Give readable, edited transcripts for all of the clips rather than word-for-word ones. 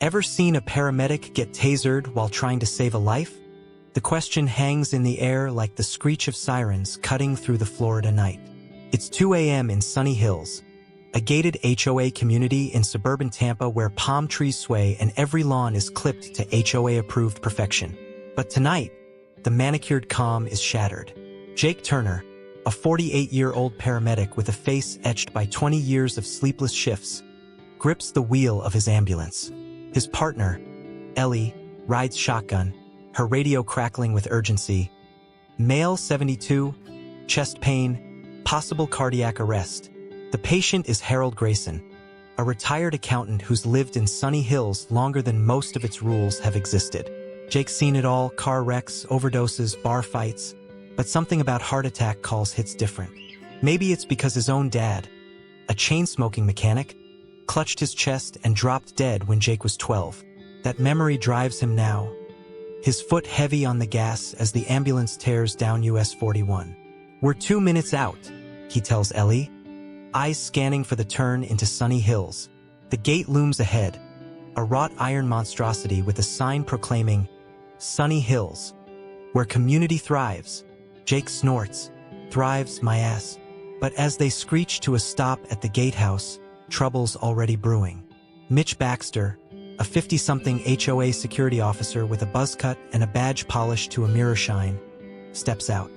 Ever seen a paramedic get tasered while trying to save a life? The question hangs in the air like the screech of sirens cutting through the Florida night. It's 2 a.m. in Sunny Hills, a gated HOA community in suburban Tampa where palm trees sway and every lawn is clipped to HOA-approved perfection. But tonight, the manicured calm is shattered. Jake Turner, a 48-year-old paramedic with a face etched by 20 years of sleepless shifts, grips the wheel of his ambulance. His partner, Ellie, rides shotgun, her radio crackling with urgency. Male 72, chest pain, possible cardiac arrest. The patient is Harold Grayson, a retired accountant who's lived in Sunny Hills longer than most of its rules have existed. Jake's seen it all: car wrecks, overdoses, bar fights, but something about heart attack calls hits different. Maybe it's because his own dad, a chain-smoking mechanic, clutched his chest and dropped dead when Jake was 12. That memory drives him now, his foot heavy on the gas as the ambulance tears down US 41. "We're 2 minutes out," he tells Ellie, eyes scanning for the turn into Sunny Hills. The gate looms ahead, a wrought iron monstrosity with a sign proclaiming, "Sunny Hills, where community thrives." Jake snorts, "Thrives, my ass." But as they screech to a stop at the gatehouse, trouble's already brewing. Mitch Baxter, a 50-something HOA security officer with a buzz cut and a badge polished to a mirror shine, steps out.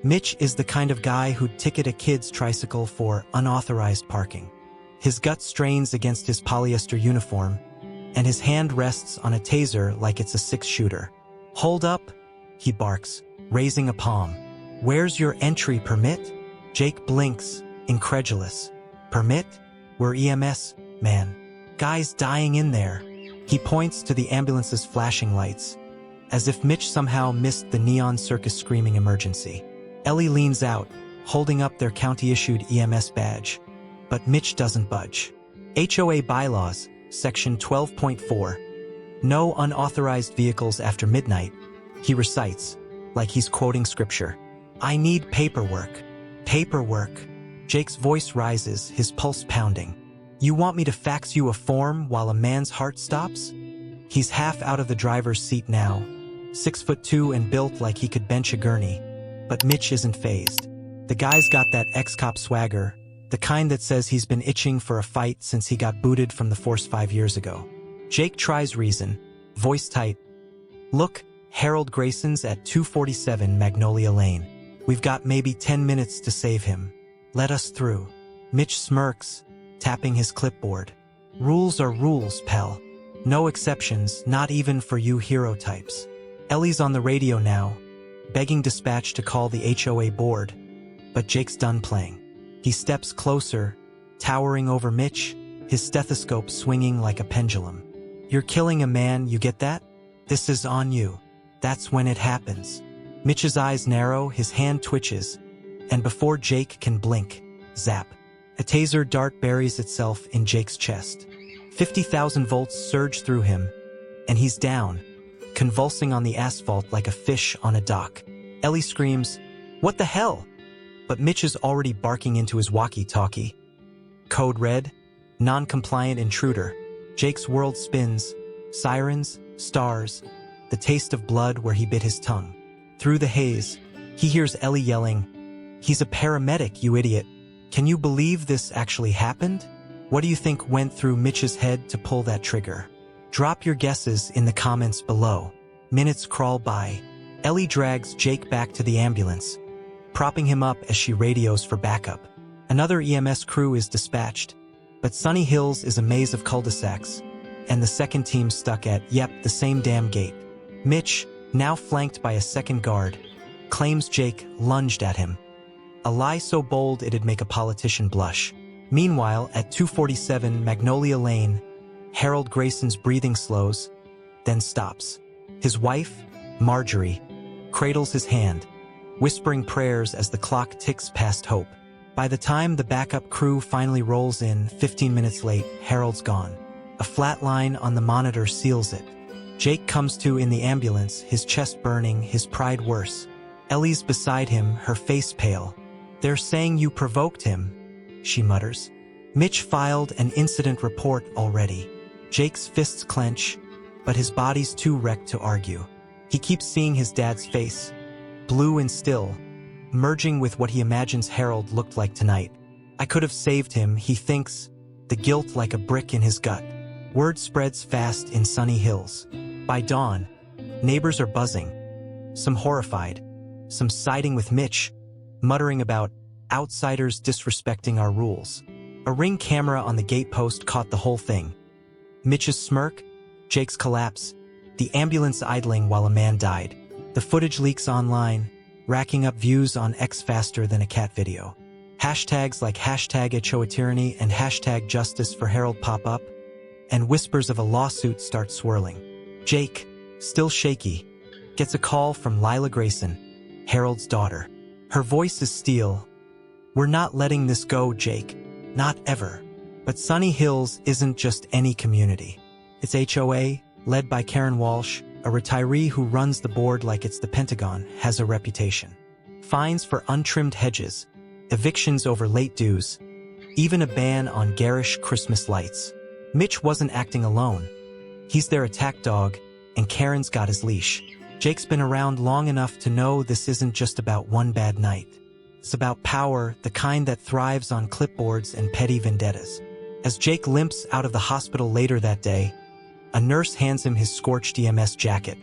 Mitch is the kind of guy who'd ticket a kid's tricycle for unauthorized parking. His gut strains against his polyester uniform, and his hand rests on a taser like it's a six-shooter. "Hold up," he barks, raising a palm. "Where's your entry permit?" Jake blinks, incredulous. "Permit? We're EMS, man. Guy's dying in there." He points to the ambulance's flashing lights, as if Mitch somehow missed the neon circus screaming emergency. Ellie leans out, holding up their county-issued EMS badge. But Mitch doesn't budge. HOA bylaws, section 12.4. No unauthorized vehicles after midnight, he recites, like he's quoting scripture. "I need paperwork." Paperwork. Jake's voice rises, his pulse pounding. "You want me to fax you a form while a man's heart stops?" He's half out of the driver's seat now, 6'2" and built like he could bench a gurney. But Mitch isn't fazed. The guy's got that ex-cop swagger, the kind that says he's been itching for a fight since he got booted from the force 5 years ago. Jake tries reason, voice tight. "Look, Harold Grayson's at 247 Magnolia Lane. We've got maybe 10 minutes to save him. Let us through." Mitch smirks, tapping his clipboard. "Rules are rules, pal. No exceptions, not even for you hero types." Ellie's on the radio now, begging dispatch to call the HOA board, but Jake's done playing. He steps closer, towering over Mitch, his stethoscope swinging like a pendulum. "You're killing a man, you get that? This is on you. That's when it happens." Mitch's eyes narrow, his hand twitches, and before Jake can blink, zap. A taser dart buries itself in Jake's chest. 50,000 volts surge through him, and he's down, convulsing on the asphalt like a fish on a dock. Ellie screams, "What the hell?" But Mitch is already barking into his walkie-talkie. Code red, non-compliant intruder. Jake's world spins, sirens, stars, the taste of blood where he bit his tongue. Through the haze, he hears Ellie yelling, "He's a paramedic, you idiot. Can you believe this actually happened?" What do you think went through Mitch's head to pull that trigger? Drop your guesses in the comments below. Minutes crawl by. Ellie drags Jake back to the ambulance, propping him up as she radios for backup. Another EMS crew is dispatched, but Sunny Hills is a maze of cul-de-sacs, and the second team's stuck at, the same damn gate. Mitch, now flanked by a second guard, claims Jake lunged at him. A lie so bold it'd make a politician blush. Meanwhile, at 247 Magnolia Lane, Harold Grayson's breathing slows, then stops. His wife, Marjorie, cradles his hand, whispering prayers as the clock ticks past hope. By the time the backup crew finally rolls in, 15 minutes late, Harold's gone. A flat line on the monitor seals it. Jake comes to in the ambulance, his chest burning, his pride worse. Ellie's beside him, her face pale. "They're saying you provoked him," she mutters. Mitch filed an incident report already. Jake's fists clench, but his body's too wrecked to argue. He keeps seeing his dad's face, blue and still, merging with what he imagines Harold looked like tonight. I could have saved him, he thinks, the guilt like a brick in his gut. Word spreads fast in Sunny Hills. By dawn, neighbors are buzzing, some horrified, some siding with Mitch, muttering about outsiders disrespecting our rules. A Ring camera on the gatepost caught the whole thing. Mitch's smirk, Jake's collapse, the ambulance idling while a man died. The footage leaks online, racking up views on X faster than a cat video. Hashtags like #HOA tyranny and #justice for Harold pop up, and whispers of a lawsuit start swirling. Jake, still shaky, gets a call from Lila Grayson, Harold's daughter. Her voice is steel. "We're not letting this go, Jake. Not ever." But Sunny Hills isn't just any community. It's HOA, led by Karen Walsh, a retiree who runs the board like it's the Pentagon, has a reputation. Fines for untrimmed hedges, evictions over late dues, even a ban on garish Christmas lights. Mitch wasn't acting alone. He's their attack dog, and Karen's got his leash. Jake's been around long enough to know this isn't just about one bad night. It's about power, the kind that thrives on clipboards and petty vendettas. As Jake limps out of the hospital later that day, a nurse hands him his scorched EMS jacket.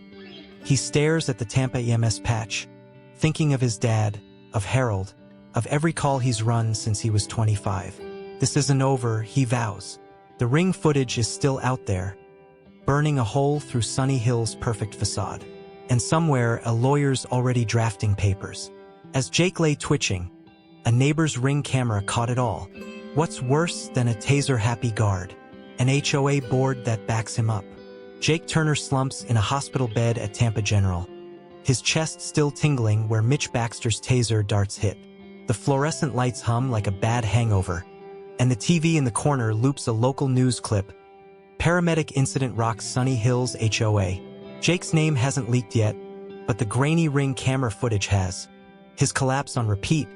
He stares at the Tampa EMS patch, thinking of his dad, of Harold, of every call he's run since he was 25. This isn't over, he vows. The Ring footage is still out there, burning a hole through Sunny Hill's perfect facade. And somewhere, a lawyer's already drafting papers. As Jake lay twitching, a neighbor's Ring camera caught it all. What's worse than a taser-happy guard? An HOA board that backs him up. Jake Turner slumps in a hospital bed at Tampa General, his chest still tingling where Mitch Baxter's taser darts hit. The fluorescent lights hum like a bad hangover, and the TV in the corner loops a local news clip. Paramedic incident rocks Sunny Hills HOA. Jake's name hasn't leaked yet, but the grainy Ring camera footage has. His collapse on repeat,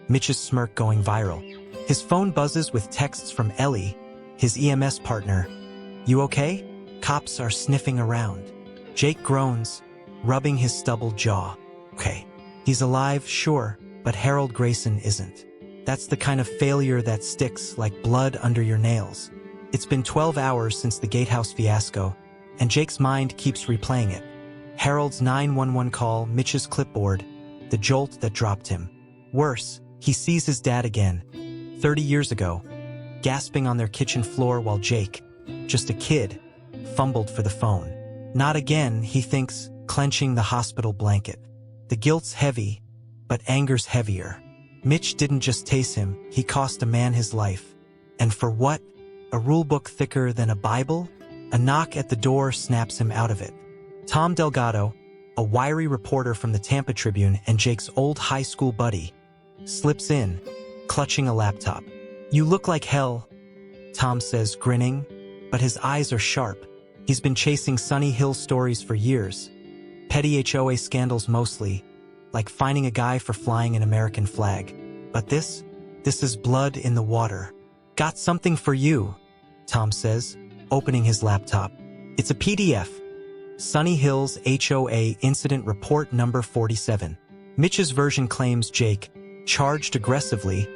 Mitch's smirk going viral. His phone buzzes with texts from Ellie, his EMS partner. "You okay?" Cops are sniffing around. Jake groans, rubbing his stubbled jaw. Okay, he's alive, sure, but Harold Grayson isn't. That's the kind of failure that sticks like blood under your nails. It's been 12 hours since the gatehouse fiasco, and Jake's mind keeps replaying it. Harold's 911 call, Mitch's clipboard, the jolt that dropped him. Worse, he sees his dad again, 30 years ago, gasping on their kitchen floor while Jake, just a kid, fumbled for the phone. Not again, he thinks, clenching the hospital blanket. The guilt's heavy, but anger's heavier. Mitch didn't just tase him, he cost a man his life. And for what? A rulebook thicker than a Bible? A knock at the door snaps him out of it. Tom Delgado, a wiry reporter from the Tampa Tribune and Jake's old high school buddy, slips in, clutching a laptop. "You look like hell," Tom says, grinning, but his eyes are sharp. He's been chasing Sunny Hill stories for years. Petty HOA scandals mostly, like finding a guy for flying an American flag. But this is blood in the water. "Got something for you," Tom says, opening his laptop. It's a PDF. Sunny Hills HOA Incident Report number 47. Mitch's version claims Jake charged aggressively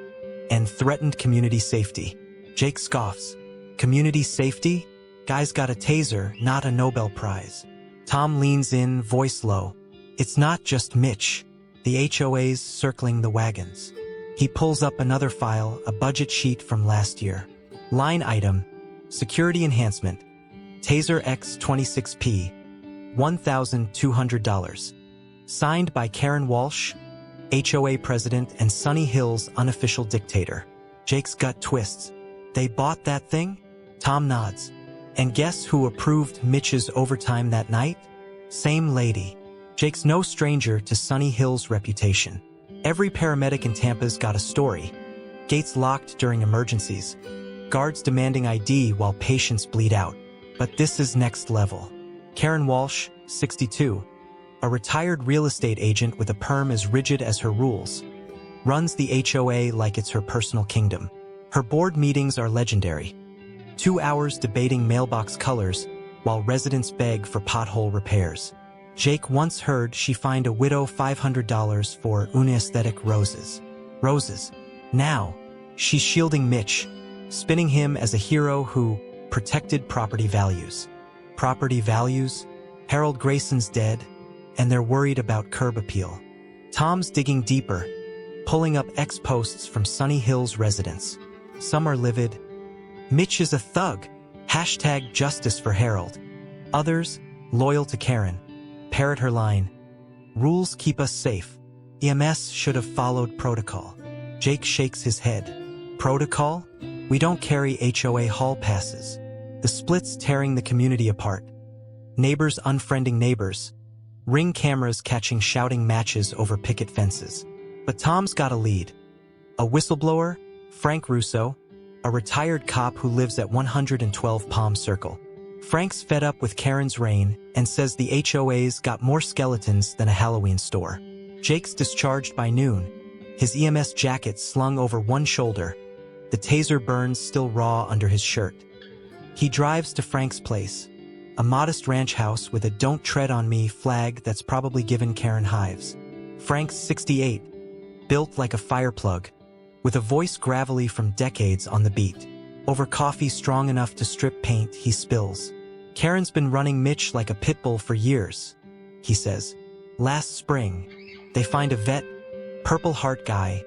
and threatened community safety. Jake scoffs. Community safety? Guy's got a taser, not a Nobel Prize. Tom leans in, voice low. It's not just Mitch. The HOA's circling the wagons. He pulls up another file, a budget sheet from last year. Line item, security enhancement, Taser X 26P, $1,200. Signed by Karen Walsh, HOA president and Sunny Hills unofficial dictator. Jake's gut twists. They bought that thing? Tom nods. And guess who approved Mitch's overtime that night? Same lady. Jake's no stranger to Sunny Hill's reputation. Every paramedic in Tampa's got a story. Gates locked during emergencies. Guards demanding ID while patients bleed out. But this is next level. Karen Walsh, 62, a retired real estate agent with a perm as rigid as her rules, runs the HOA like it's her personal kingdom. Her board meetings are legendary. 2 hours debating mailbox colors while residents beg for pothole repairs. Jake once heard she fined a widow $500 for uneaesthetic roses. Now, she's shielding Mitch, spinning him as a hero who protected property values. Property values? Harold Grayson's dead, and they're worried about curb appeal. Tom's digging deeper, pulling up ex-posts from Sunny Hills residents. Some are livid. Mitch is a thug. Hashtag justice for Harold. Others, loyal to Karen, parrot her line. Rules keep us safe. EMS should have followed protocol. Jake shakes his head. Protocol? We don't carry HOA hall passes. The split's tearing the community apart. Neighbors unfriending neighbors. Ring cameras catching shouting matches over picket fences. But Tom's got a lead. A whistleblower, Frank Russo, a retired cop who lives at 112 Palm Circle. Frank's fed up with Karen's reign and says the HOA's got more skeletons than a Halloween store. Jake's discharged by noon, his EMS jacket slung over one shoulder, the taser burns still raw under his shirt. He drives to Frank's place, a modest ranch house with a "Don't Tread on Me" flag that's probably given Karen hives. Frank's 68, built like a fire plug, with a voice gravelly from decades on the beat. Over coffee strong enough to strip paint, he spills. Karen's been running Mitch like a pit bull for years, he says. Last spring, they fined a vet, Purple Heart guy,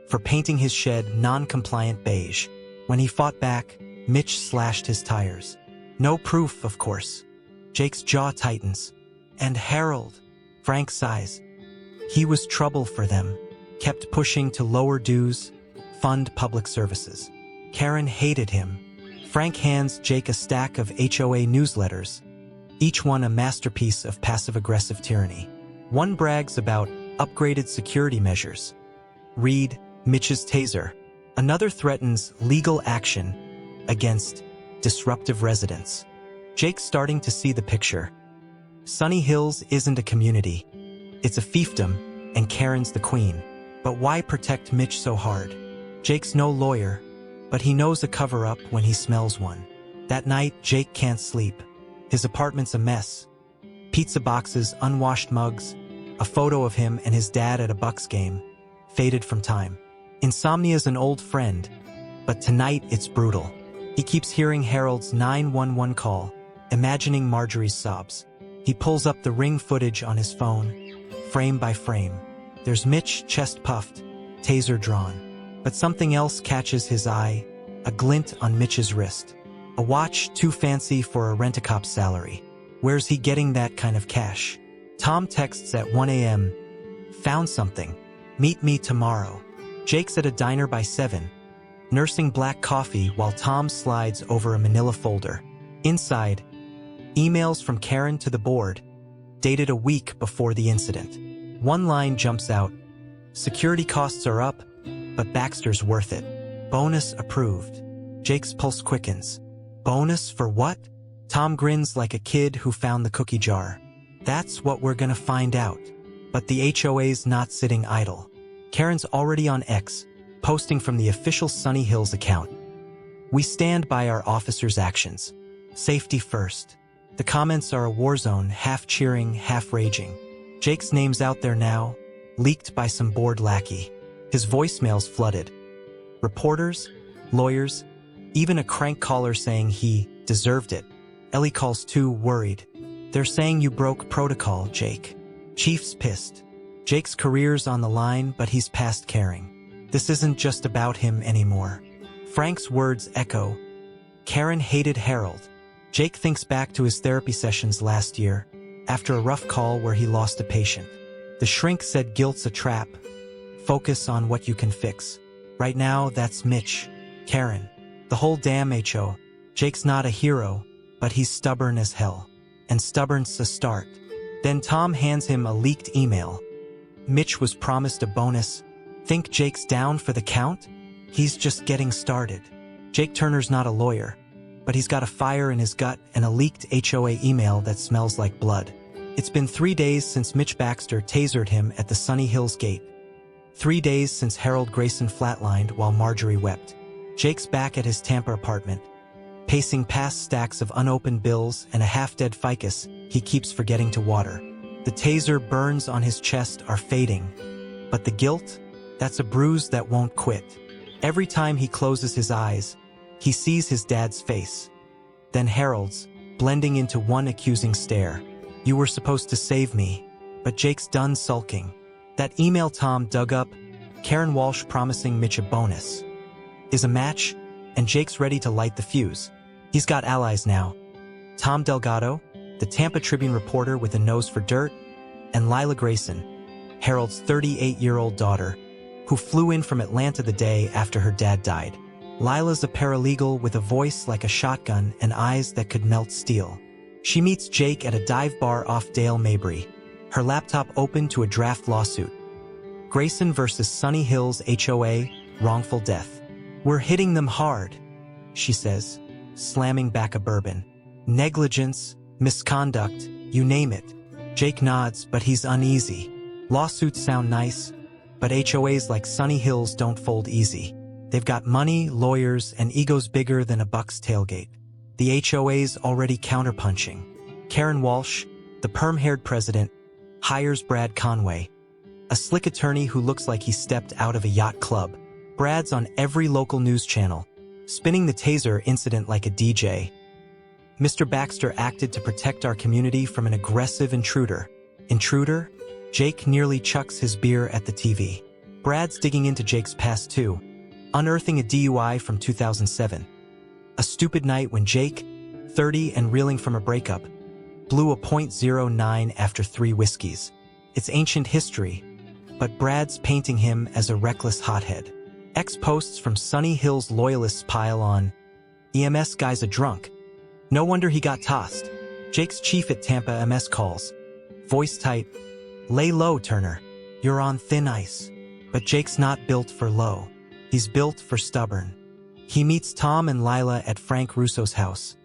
for painting his shed non-compliant beige. When he fought back, Mitch slashed his tires. No proof, of course. Jake's jaw tightens. And Harold, Frank sighs. He was trouble for them, kept pushing to lower dues, fund public services. Karen hated him. Frank hands Jake a stack of HOA newsletters, each one a masterpiece of passive-aggressive tyranny. One brags about upgraded security measures. Read Mitch's taser. Another threatens legal action against disruptive residents. Jake's starting to see the picture. Sunny Hills isn't a community. It's a fiefdom, and Karen's the queen. But why protect Mitch so hard? Jake's no lawyer, but he knows a cover-up when he smells one. That night, Jake can't sleep. His apartment's a mess. Pizza boxes, unwashed mugs, a photo of him and his dad at a Bucks game, faded from time. Insomnia's an old friend, but tonight it's brutal. He keeps hearing Harold's 911 call, imagining Marjorie's sobs. He pulls up the Ring footage on his phone, frame by frame. There's Mitch, chest puffed, taser drawn. But something else catches his eye, a glint on Mitch's wrist. A watch too fancy for a rent-a-cop's salary. Where's he getting that kind of cash? Tom texts at 1 a.m. Found something. Meet me tomorrow. Jake's at a diner by 7, nursing black coffee while Tom slides over a manila folder. Inside, emails from Karen to the board, dated a week before the incident. One line jumps out. Security costs are up, but Baxter's worth it. Bonus approved. Jake's pulse quickens. Bonus for what? Tom grins like a kid who found the cookie jar. That's what we're gonna find out. But the HOA's not sitting idle. Karen's already on X, posting from the official Sunny Hills account. We stand by our officers' actions. Safety first. The comments are a war zone, half cheering, half raging. Jake's name's out there now, leaked by some bored lackey. His voicemail's flooded. Reporters, lawyers, even a crank caller saying he deserved it. Ellie calls too, worried. They're saying you broke protocol, Jake. Chief's pissed. Jake's career's on the line, but he's past caring. This isn't just about him anymore. Frank's words echo. Karen hated Harold. Jake thinks back to his therapy sessions last year, after a rough call where he lost a patient. The shrink said guilt's a trap. Focus on what you can fix. Right now, that's Mitch, Karen, the whole damn HO. Jake's not a hero, but he's stubborn as hell. And stubborn's a start. Then Tom hands him a leaked email. Mitch was promised a bonus. Think Jake's down for the count? He's just getting started. Jake Turner's not a lawyer, but he's got a fire in his gut and a leaked HOA email that smells like blood. It's been 3 days since Mitch Baxter tasered him at the Sunny Hills gate. 3 days since Harold Grayson flatlined while Marjorie wept. Jake's back at his Tampa apartment, Pacing past stacks of unopened bills and a half-dead ficus he keeps forgetting to water. The taser burns on his chest are fading, but the guilt, that's a bruise that won't quit. Every time he closes his eyes, he sees his dad's face. Then Harold's, blending into one accusing stare. You were supposed to save me, but Jake's done sulking. That email Tom dug up, Karen Walsh promising Mitch a bonus, is a match, and Jake's ready to light the fuse. He's got allies now. Tom Delgado, the Tampa Tribune reporter with a nose for dirt, and Lila Grayson, Harold's 38-year-old daughter, who flew in from Atlanta the day after her dad died. Lila's a paralegal with a voice like a shotgun and eyes that could melt steel. She meets Jake at a dive bar off Dale Mabry, her laptop open to a draft lawsuit. Grayson versus Sunny Hills HOA, wrongful death. We're hitting them hard, she says, slamming back a bourbon. Negligence, misconduct, you name it. Jake nods, but he's uneasy. Lawsuits sound nice, but HOAs like Sunny Hills don't fold easy. They've got money, lawyers, and egos bigger than a Bucks tailgate. The HOA's already counterpunching. Karen Walsh, the perm-haired president, hires Brad Conway, a slick attorney who looks like he stepped out of a yacht club. Brad's on every local news channel, spinning the taser incident like a DJ. Mr. Baxter acted to protect our community from an aggressive intruder. Intruder? Jake nearly chucks his beer at the TV. Brad's digging into Jake's past too, unearthing a DUI from 2007. A stupid night when Jake, 30 and reeling from a breakup, blew a .09 after 3 whiskeys. It's ancient history, but Brad's painting him as a reckless hothead. Ex-posts from Sunny Hills loyalists pile on. EMS guy's a drunk. No wonder he got tossed. Jake's chief at Tampa MS calls. Voice tight. Lay low, Turner. You're on thin ice. But Jake's not built for low. He's built for stubborn. He meets Tom and Lila at Frank Russo's house,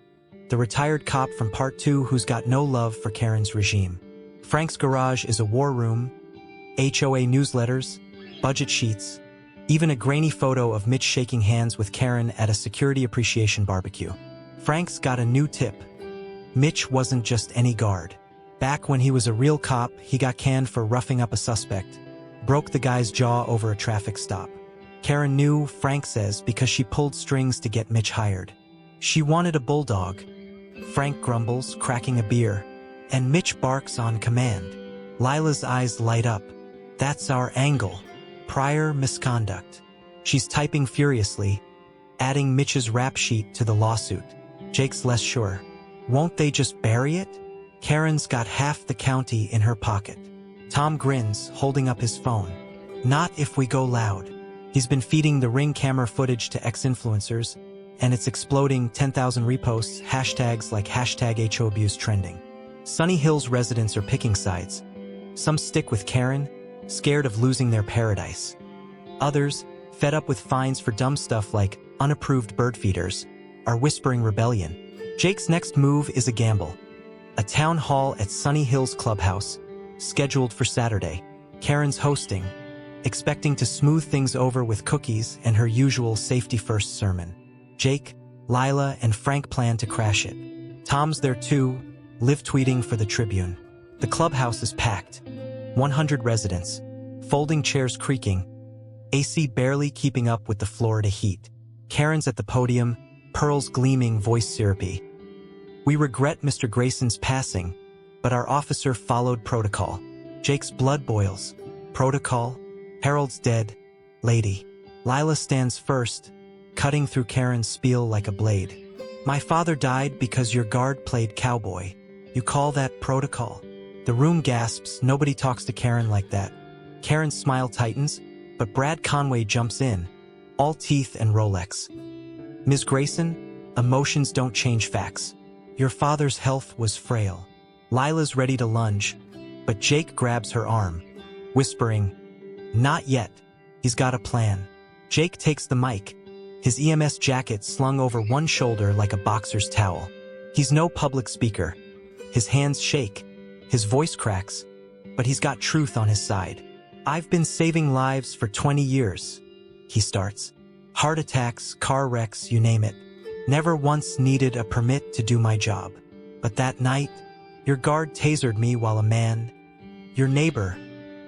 the retired cop from Part 2 who's got no love for Karen's regime. Frank's garage is a war room, HOA newsletters, budget sheets, even a grainy photo of Mitch shaking hands with Karen at a security appreciation barbecue. Frank's got a new tip. Mitch wasn't just any guard. Back when he was a real cop, he got canned for roughing up a suspect, broke the guy's jaw over a traffic stop. Karen knew, Frank says, because she pulled strings to get Mitch hired. She wanted a bulldog. Frank grumbles, cracking a beer, and Mitch barks on command. Lila's eyes light up. That's our angle. Prior misconduct. She's typing furiously, adding Mitch's rap sheet to the lawsuit. Jake's less sure. Won't they just bury it? Karen's got half the county in her pocket. Tom grins, holding up his phone. Not if we go loud. He's been feeding the Ring camera footage to ex-influencers, and it's exploding 10,000 reposts, hashtags like #HOAbuse trending. Sunny Hills residents are picking sides. Some stick with Karen, scared of losing their paradise. Others, fed up with fines for dumb stuff like unapproved bird feeders, are whispering rebellion. Jake's next move is a gamble. A town hall at Sunny Hills Clubhouse, scheduled for Saturday. Karen's hosting, expecting to smooth things over with cookies and her usual safety-first sermon. Jake, Lila, and Frank plan to crash it. Tom's there too, live tweeting for the Tribune. The clubhouse is packed. 100 residents, folding chairs creaking, AC barely keeping up with the Florida heat. Karen's at the podium, pearls gleaming, voice syrupy. We regret Mr. Grayson's passing, but our officer followed protocol. Jake's blood boils. Protocol? Harold's dead. Lady. Lila stands first, cutting through Karen's spiel like a blade. My father died because your guard played cowboy. You call that protocol? The room gasps. Nobody talks to Karen like that. Karen's smile tightens, but Brad Conway jumps in, all teeth and Rolex. Ms. Grayson, emotions don't change facts. Your father's health was frail. Lila's ready to lunge, but Jake grabs her arm, whispering, not yet. He's got a plan. Jake takes the mic, his EMS jacket slung over one shoulder like a boxer's towel. He's no public speaker. His hands shake, his voice cracks, but he's got truth on his side. I've been saving lives for 20 years, he starts. Heart attacks, car wrecks, you name it. Never once needed a permit to do my job. But that night, your guard tasered me while a man, your neighbor,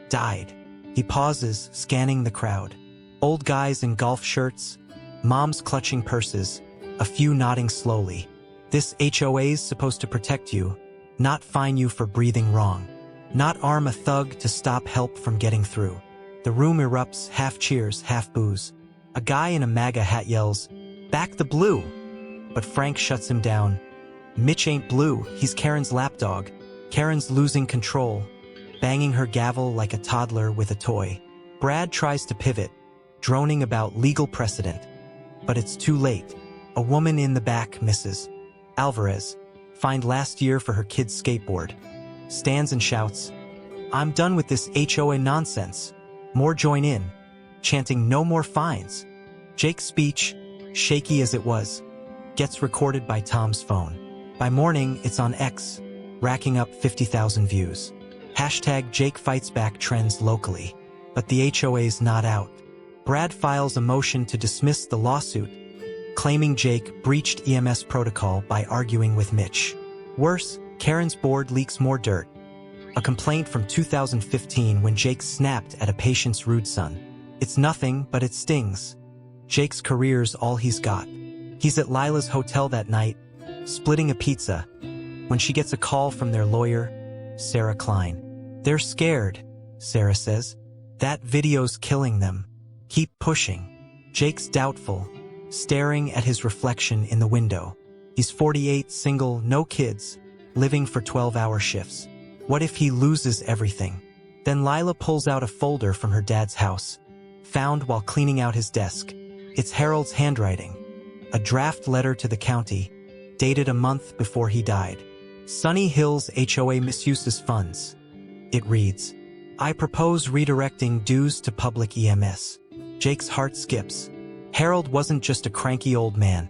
died. He pauses, scanning the crowd. Old guys in golf shirts, moms clutching purses, a few nodding slowly. This HOA's supposed to protect you, not fine you for breathing wrong. Not arm a thug to stop help from getting through. The room erupts, half cheers, half boos. A guy in a MAGA hat yells, "Back the blue!" But Frank shuts him down. Mitch ain't blue, he's Karen's lapdog. Karen's losing control, banging her gavel like a toddler with a toy. Brad tries to pivot, droning about legal precedent. But it's too late. A woman in the back misses. Alvarez, fined last year for her kid's skateboard, stands and shouts, "I'm done with this HOA nonsense." More join in, chanting no more fines. Jake's speech, shaky as it was, gets recorded by Tom's phone. By morning, it's on X, racking up 50,000 views. Hashtag Jake Fights Back trends locally. But the HOA's not out. Brad files a motion to dismiss the lawsuit, claiming Jake breached EMS protocol by arguing with Mitch. Worse, Karen's board leaks more dirt. A complaint from 2015 when Jake snapped at a patient's rude son. It's nothing, but it stings. Jake's career's all he's got. He's at Lila's hotel that night, splitting a pizza, when she gets a call from their lawyer, Sarah Klein. They're scared, Sarah says. That video's killing them. Keep pushing. Jake's doubtful, staring at his reflection in the window. He's 48, single, no kids, living for 12-hour shifts. What if he loses everything? Then Lila pulls out a folder from her dad's house, found while cleaning out his desk. It's Harold's handwriting. A draft letter to the county, dated a month before he died. Sunny Hills HOA misuses funds. It reads, "I propose redirecting dues to public EMS." Jake's heart skips. Harold wasn't just a cranky old man.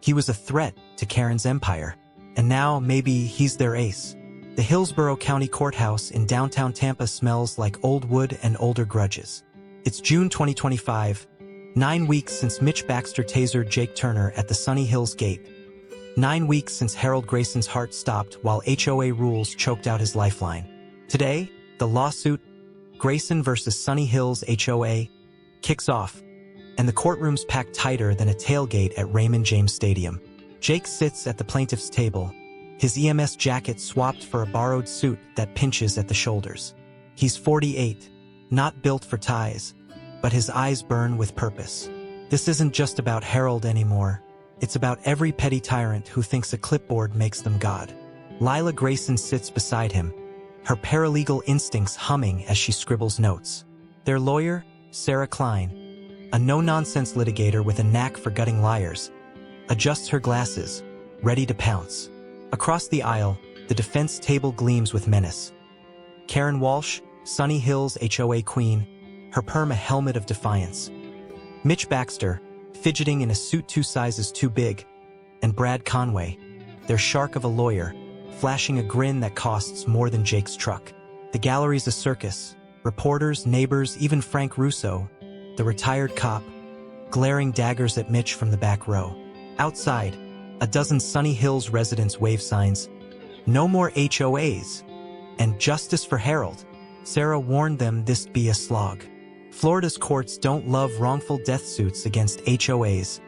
He was a threat to Karen's empire. And now maybe he's their ace. The Hillsborough County Courthouse in downtown Tampa smells like old wood and older grudges. It's June 2025, 9 weeks since Mitch Baxter tasered Jake Turner at the Sunny Hills gate. 9 weeks since Harold Grayson's heart stopped while HOA rules choked out his lifeline. Today, the lawsuit, Grayson versus Sunny Hills HOA, kicks off, and the courtroom's packed tighter than a tailgate at Raymond James Stadium. Jake sits at the plaintiff's table, his EMS jacket swapped for a borrowed suit that pinches at the shoulders. He's 48, not built for ties, but his eyes burn with purpose. This isn't just about Harold anymore. It's about every petty tyrant who thinks a clipboard makes them God. Lila Grayson sits beside him, her paralegal instincts humming as she scribbles notes. Their lawyer, Sarah Klein, a no-nonsense litigator with a knack for gutting liars, adjusts her glasses, ready to pounce. Across the aisle, the defense table gleams with menace. Karen Walsh, Sunny Hills HOA queen, her perm a helmet of defiance. Mitch Baxter, fidgeting in a suit 2 sizes too big, and Brad Conway, their shark of a lawyer, flashing a grin that costs more than Jake's truck. The gallery's a circus. Reporters, neighbors, even Frank Russo, the retired cop, glaring daggers at Mitch from the back row. Outside, a dozen Sunny Hills residents wave signs, "No more HOAs," and "Justice for Harold." Sarah warned them this'd be a slog. Florida's courts don't love wrongful death suits against HOAs.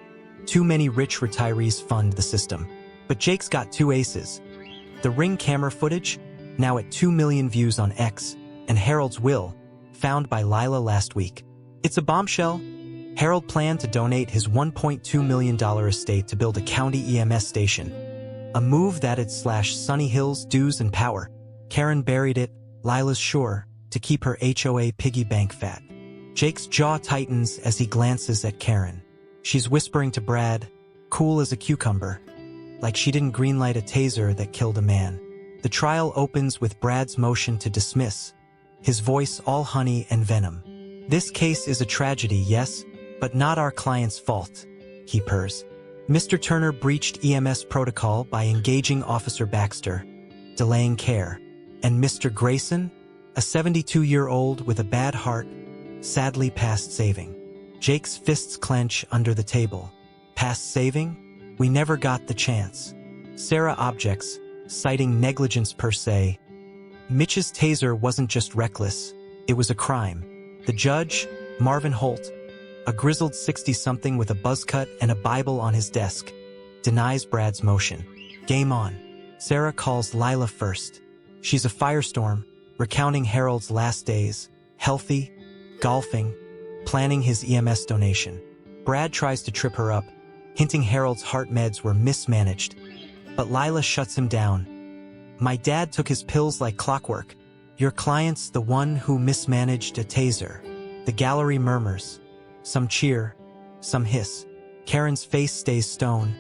Too many rich retirees fund the system. But Jake's got 2 aces. The Ring camera footage, now at 2 million views on X, and Harold's will, found by Lila last week. It's a bombshell. Harold planned to donate his $1.2 million estate to build a county EMS station, a move that'd slash Sunny Hills' dues and power. Karen buried it, Lila's sure, to keep her HOA piggy bank fat. Jake's jaw tightens as he glances at Karen. She's whispering to Brad, cool as a cucumber, like she didn't greenlight a taser that killed a man. The trial opens with Brad's motion to dismiss, his voice all honey and venom. "This case is a tragedy, yes, but not our client's fault," he purrs. Mr. Turner breached EMS protocol by engaging Officer Baxter, delaying care. And Mr. Grayson, a 72-year-old with a bad heart, sadly past saving. Jake's fists clench under the table. Past saving? We never got the chance. Sarah objects, citing negligence per se. Mitch's taser wasn't just reckless, it was a crime. The judge, Marvin Holt, a grizzled 60-something with a buzz cut and a Bible on his desk, denies Brad's motion. Game on. Sarah calls Lila first. She's a firestorm, recounting Harold's last days, healthy, golfing, planning his EMS donation. Brad tries to trip her up, hinting Harold's heart meds were mismanaged. But Lila shuts him down. My dad took his pills like clockwork. Your client's the one who mismanaged a taser. The gallery murmurs. Some cheer, some hiss. Karen's face stays stone,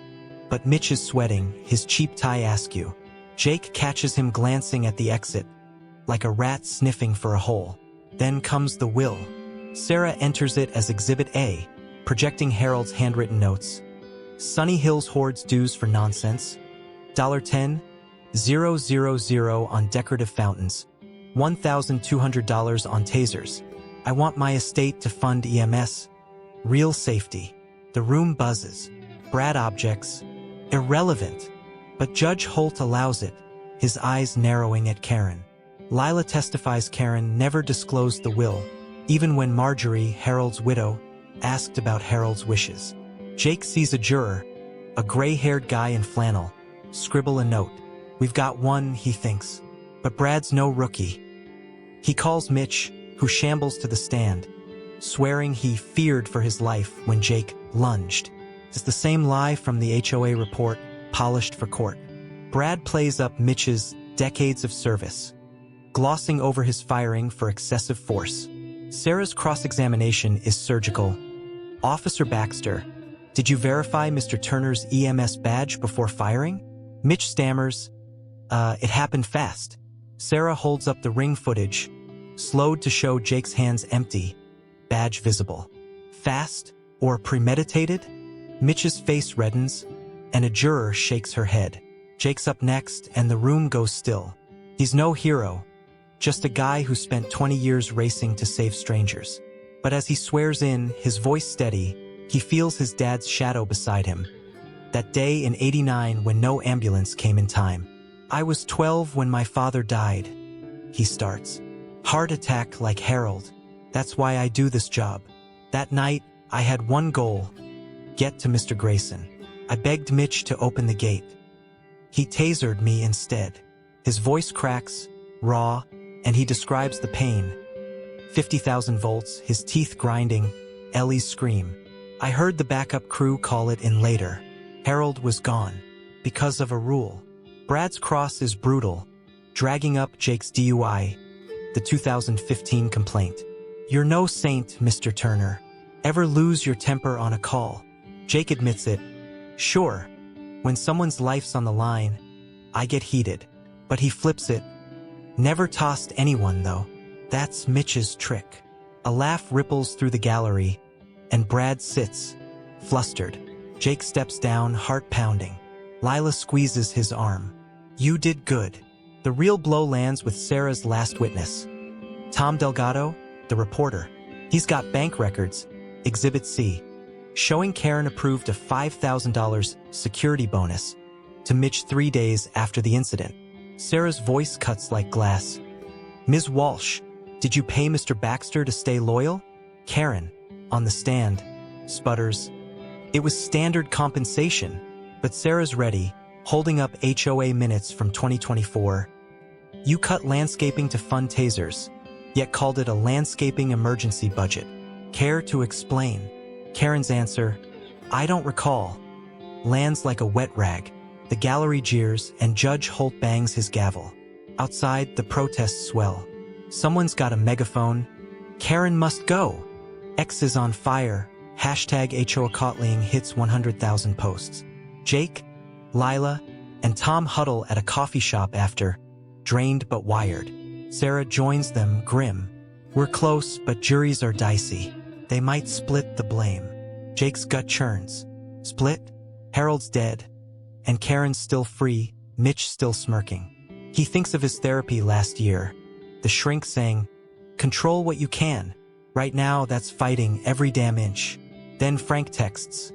but Mitch is sweating, his cheap tie askew. Jake catches him glancing at the exit, like a rat sniffing for a hole. Then comes the will. Sarah enters it as Exhibit A, projecting Harold's handwritten notes. Sunny Hills hoards dues for nonsense. $10, 000 on decorative fountains. $1,200 on tasers. I want my estate to fund EMS. Real safety. The room buzzes. Brad objects. Irrelevant. But Judge Holt allows it, his eyes narrowing at Karen. Lila testifies Karen never disclosed the will, even when Marjorie, Harold's widow, asked about Harold's wishes. Jake sees a juror, a gray-haired guy in flannel, scribble a note. We've got one, he thinks. But Brad's no rookie. He calls Mitch, who shambles to the stand, swearing he feared for his life when Jake lunged. It's the same lie from the HOA report, polished for court. Brad plays up Mitch's decades of service, glossing over his firing for excessive force. Sarah's cross-examination is surgical. Officer Baxter, did you verify Mr. Turner's EMS badge before firing? Mitch stammers, it happened fast. Sarah holds up the ring footage, slowed to show Jake's hands empty, badge visible. Fast or premeditated? Mitch's face reddens, and a juror shakes her head. Jake's up next, and the room goes still. He's no hero, just a guy who spent 20 years racing to save strangers. But as he swears in, his voice steady, he feels his dad's shadow beside him. That day in '89 when no ambulance came in time. I was 12 when my father died. He starts. Heart attack like Harold. That's why I do this job. That night, I had one goal. Get to Mr. Grayson. I begged Mitch to open the gate. He tasered me instead. His voice cracks, raw, and he describes the pain. 50,000 volts, his teeth grinding, Ellie's scream. I heard the backup crew call it in later. Harold was gone. Because of a rule. Brad's cross is brutal, dragging up Jake's DUI, the 2015 complaint. You're no saint, Mr. Turner. Ever lose your temper on a call? Jake admits it. Sure, when someone's life's on the line, I get heated. But he flips it. Never tossed anyone, though. That's Mitch's trick. A laugh ripples through the gallery, and Brad sits, flustered. Jake steps down, heart pounding. Lila squeezes his arm. You did good. The real blow lands with Sarah's last witness. Tom Delgado, the reporter. He's got bank records, Exhibit C, showing Karen approved a $5,000 security bonus to Mitch 3 days after the incident. Sarah's voice cuts like glass. Ms. Walsh, did you pay Mr. Baxter to stay loyal? Karen, on the stand, sputters. It was standard compensation, but Sarah's ready, holding up HOA minutes from 2024. You cut landscaping to fund tasers, yet called it a landscaping emergency budget. Care to explain? Karen's answer, I don't recall. Lands like a wet rag. The gallery jeers and Judge Holt bangs his gavel. Outside, the protests swell. Someone's got a megaphone. Karen must go. X is on fire. Hashtag HOA Cotling hits 100,000 posts. Jake, Lila, and Tom huddle at a coffee shop after, drained but wired. Sarah joins them, grim. We're close, but juries are dicey. They might split the blame. Jake's gut churns. Split? Harold's dead. And Karen's still free, Mitch still smirking. He thinks of his therapy last year. The shrink saying, control what you can. Right now, that's fighting every damn inch. Then Frank texts,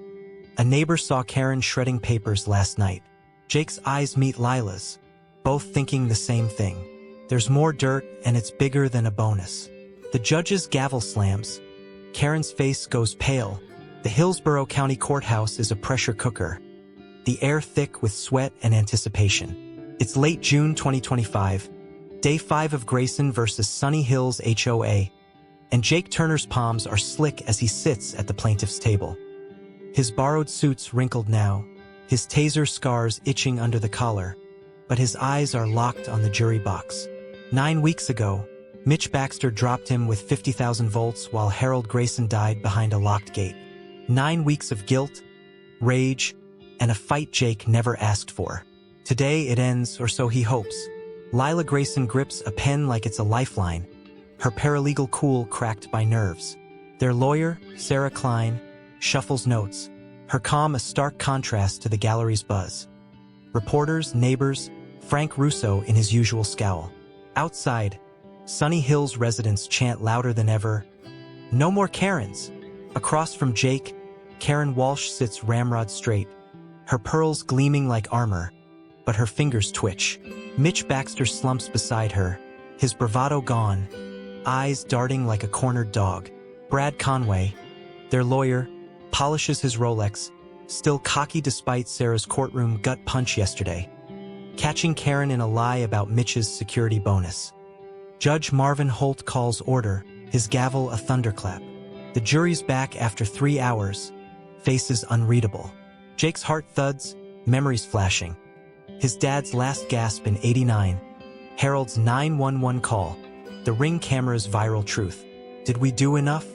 A neighbor saw Karen shredding papers last night. Jake's eyes meet Lila's, both thinking the same thing. There's more dirt, and it's bigger than a bonus. The judge's gavel slams. Karen's face goes pale. The Hillsborough County Courthouse is a pressure cooker, the air thick with sweat and anticipation. It's late June 2025, Day 5 of Grayson versus Sunny Hills HOA, and Jake Turner's palms are slick as he sits at the plaintiff's table. His borrowed suit's wrinkled now, his taser scars itching under the collar, but his eyes are locked on the jury box. 9 weeks ago, Mitch Baxter dropped him with 50,000 volts while Harold Grayson died behind a locked gate. 9 weeks of guilt, rage, and a fight Jake never asked for. Today it ends, or so he hopes. Lila Grayson grips a pen like it's a lifeline, her paralegal cool cracked by nerves. Their lawyer, Sarah Klein, shuffles notes, her calm a stark contrast to the gallery's buzz. Reporters, neighbors, Frank Russo in his usual scowl. Outside, Sunny Hills residents chant louder than ever, "No more Karens!" Across from Jake, Karen Walsh sits ramrod straight, her pearls gleaming like armor, but her fingers twitch. Mitch Baxter slumps beside her, his bravado gone, eyes darting like a cornered dog. Brad Conway, their lawyer, polishes his Rolex, still cocky despite Sarah's courtroom gut punch yesterday, catching Karen in a lie about Mitch's security bonus. Judge Marvin Holt calls order, his gavel a thunderclap. The jury's back after 3 hours, faces unreadable. Jake's heart thuds, memories flashing. His dad's last gasp in '89, Harold's 911 call, the Ring camera's viral truth. Did we do enough?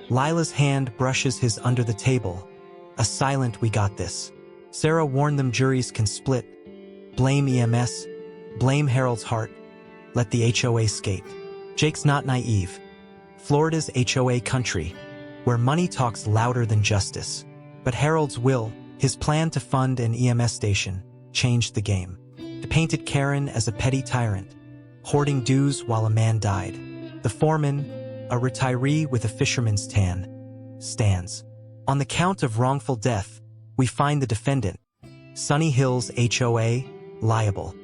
Lila's hand brushes his under the table, a silent "we got this." Sarah warned them juries can split. Blame EMS, blame Harold's heart, let the HOA skate. Jake's not naive. Florida's HOA country, where money talks louder than justice. But Harold's will, his plan to fund an EMS station, changed the game. It painted Karen as a petty tyrant, hoarding dues while a man died. The foreman, a retiree with a fisherman's tan, stands. On the count of wrongful death, we find the defendant, Sunny Hills HOA, liable.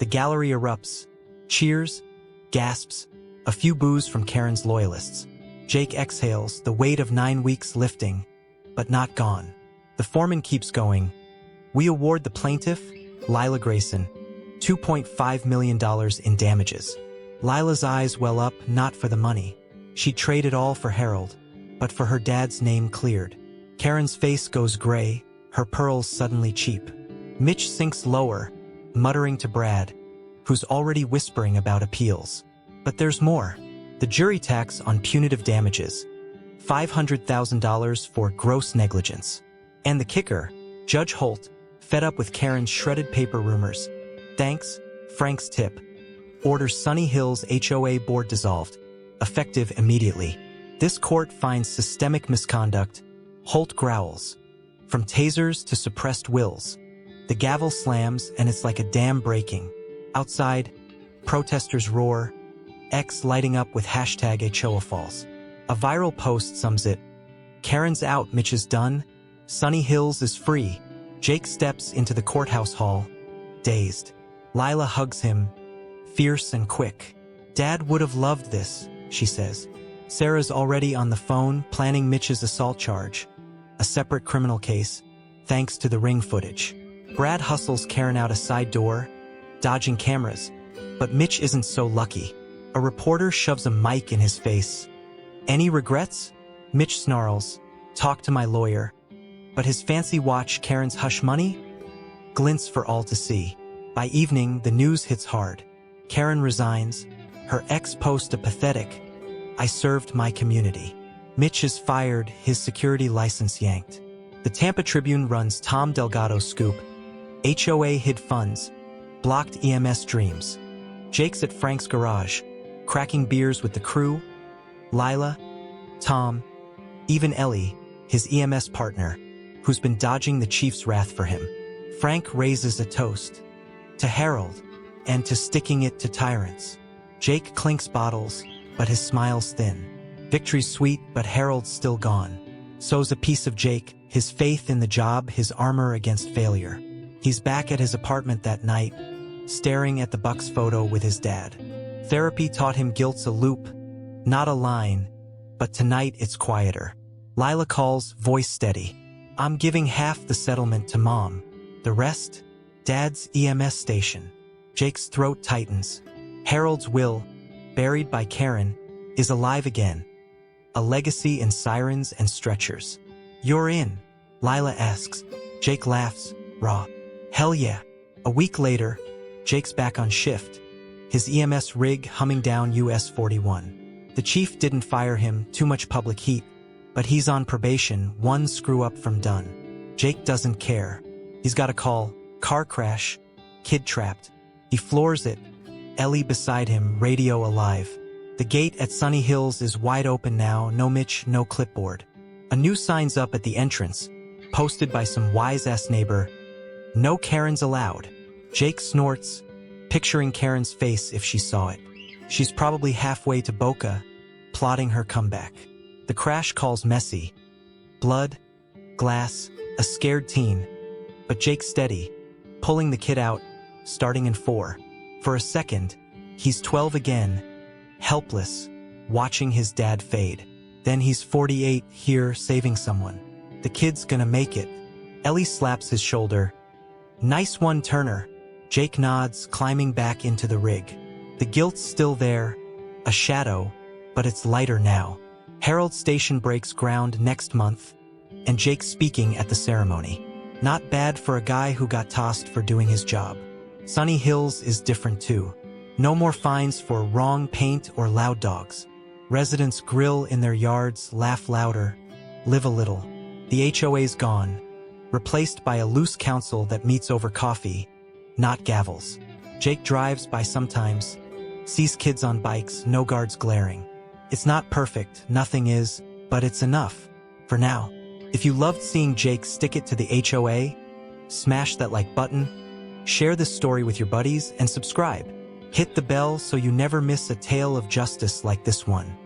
The gallery erupts. Cheers, gasps, a few boos from Karen's loyalists. Jake exhales, the weight of 9 weeks lifting, but not gone. The foreman keeps going. We award the plaintiff, Lila Grayson, $2.5 million in damages. Lila's eyes well up, not for the money. She'd trade it all for Harold, but for her dad's name cleared. Karen's face goes gray, her pearls suddenly cheap. Mitch sinks lower, muttering to Brad, who's already whispering about appeals. But there's more. The jury tax on punitive damages, $500,000 for gross negligence. And the kicker, Judge Holt, fed up with Karen's shredded paper rumors, thanks, Frank's tip, orders Sunny Hills HOA board dissolved, effective immediately. This court finds systemic misconduct. Holt growls. From tasers to suppressed wills. The gavel slams and it's like a dam breaking. Outside, protesters roar, X lighting up with hashtag HOA falls. A viral post sums it. Karen's out, Mitch is done, Sunny Hills is free. Jake steps into the courthouse hall, dazed. Lila hugs him, fierce and quick. Dad would have loved this, she says. Sarah's already on the phone planning Mitch's assault charge, a separate criminal case, thanks to the Ring footage. Brad hustles Karen out a side door, dodging cameras, but Mitch isn't so lucky. A reporter shoves a mic in his face. Any regrets? Mitch snarls, talk to my lawyer. But his fancy watch, Karen's hush money, glints for all to see. By evening, the news hits hard. Karen resigns, her ex posts a pathetic, I served my community. Mitch is fired, his security license yanked. The Tampa Tribune runs Tom Delgado's scoop. HOA hid funds, blocked EMS dreams. Jake's at Frank's garage, cracking beers with the crew. Lila, Tom, even Ellie, his EMS partner, who's been dodging the chief's wrath for him. Frank raises a toast. To Harold, and to sticking it to tyrants. Jake clinks bottles, but his smile's thin. Victory's sweet, but Harold's still gone. So's a piece of Jake, His faith in the job, his armor against failure. He's back at his apartment that night, staring at the Bucks photo with his dad. Therapy taught him guilt's a loop, not a line, but tonight it's quieter. Lila calls, voice steady. I'm giving half the settlement to Mom. The rest? Dad's EMS station. Jake's throat tightens. Harold's will, buried by Karen, is alive again. A legacy in sirens and stretchers. You're in, Lila asks. Jake laughs, raw. Hell yeah. A week later, Jake's back on shift. His EMS rig humming down US 41. The chief didn't fire him, too much public heat. But he's on probation, one screw-up from done. Jake doesn't care. He's got a call, car crash, kid trapped. He floors it. Ellie beside him, radio alive. The gate at Sunny Hills is wide open now, no Mitch, no clipboard. A new sign's up at the entrance, posted by some wise-ass neighbor. No Karens allowed. Jake snorts, picturing Karen's face if she saw it. She's probably halfway to Boca, plotting her comeback. The crash calls messy. Blood, glass, a scared teen. But Jake's steady, pulling the kid out, starting in 4. For a second, he's 12 again, helpless, watching his dad fade. Then he's 48, here, saving someone. The kid's gonna make it. Ellie slaps his shoulder. Nice one, Turner. Jake nods, climbing back into the rig. The guilt's still there, a shadow, but it's lighter now. Harold Station breaks ground next month, and Jake's speaking at the ceremony. Not bad for a guy who got tossed for doing his job. Sunny Hills is different too. No more fines for wrong paint or loud dogs. Residents grill in their yards, laugh louder, live a little. The HOA's gone, replaced by a loose council that meets over coffee, not gavels. Jake drives by sometimes, sees kids on bikes, no guards glaring. It's not perfect, nothing is, but it's enough. For now. If you loved seeing Jake stick it to the HOA, smash that like button, share this story with your buddies, and subscribe. Hit the bell so you never miss a tale of justice like this one.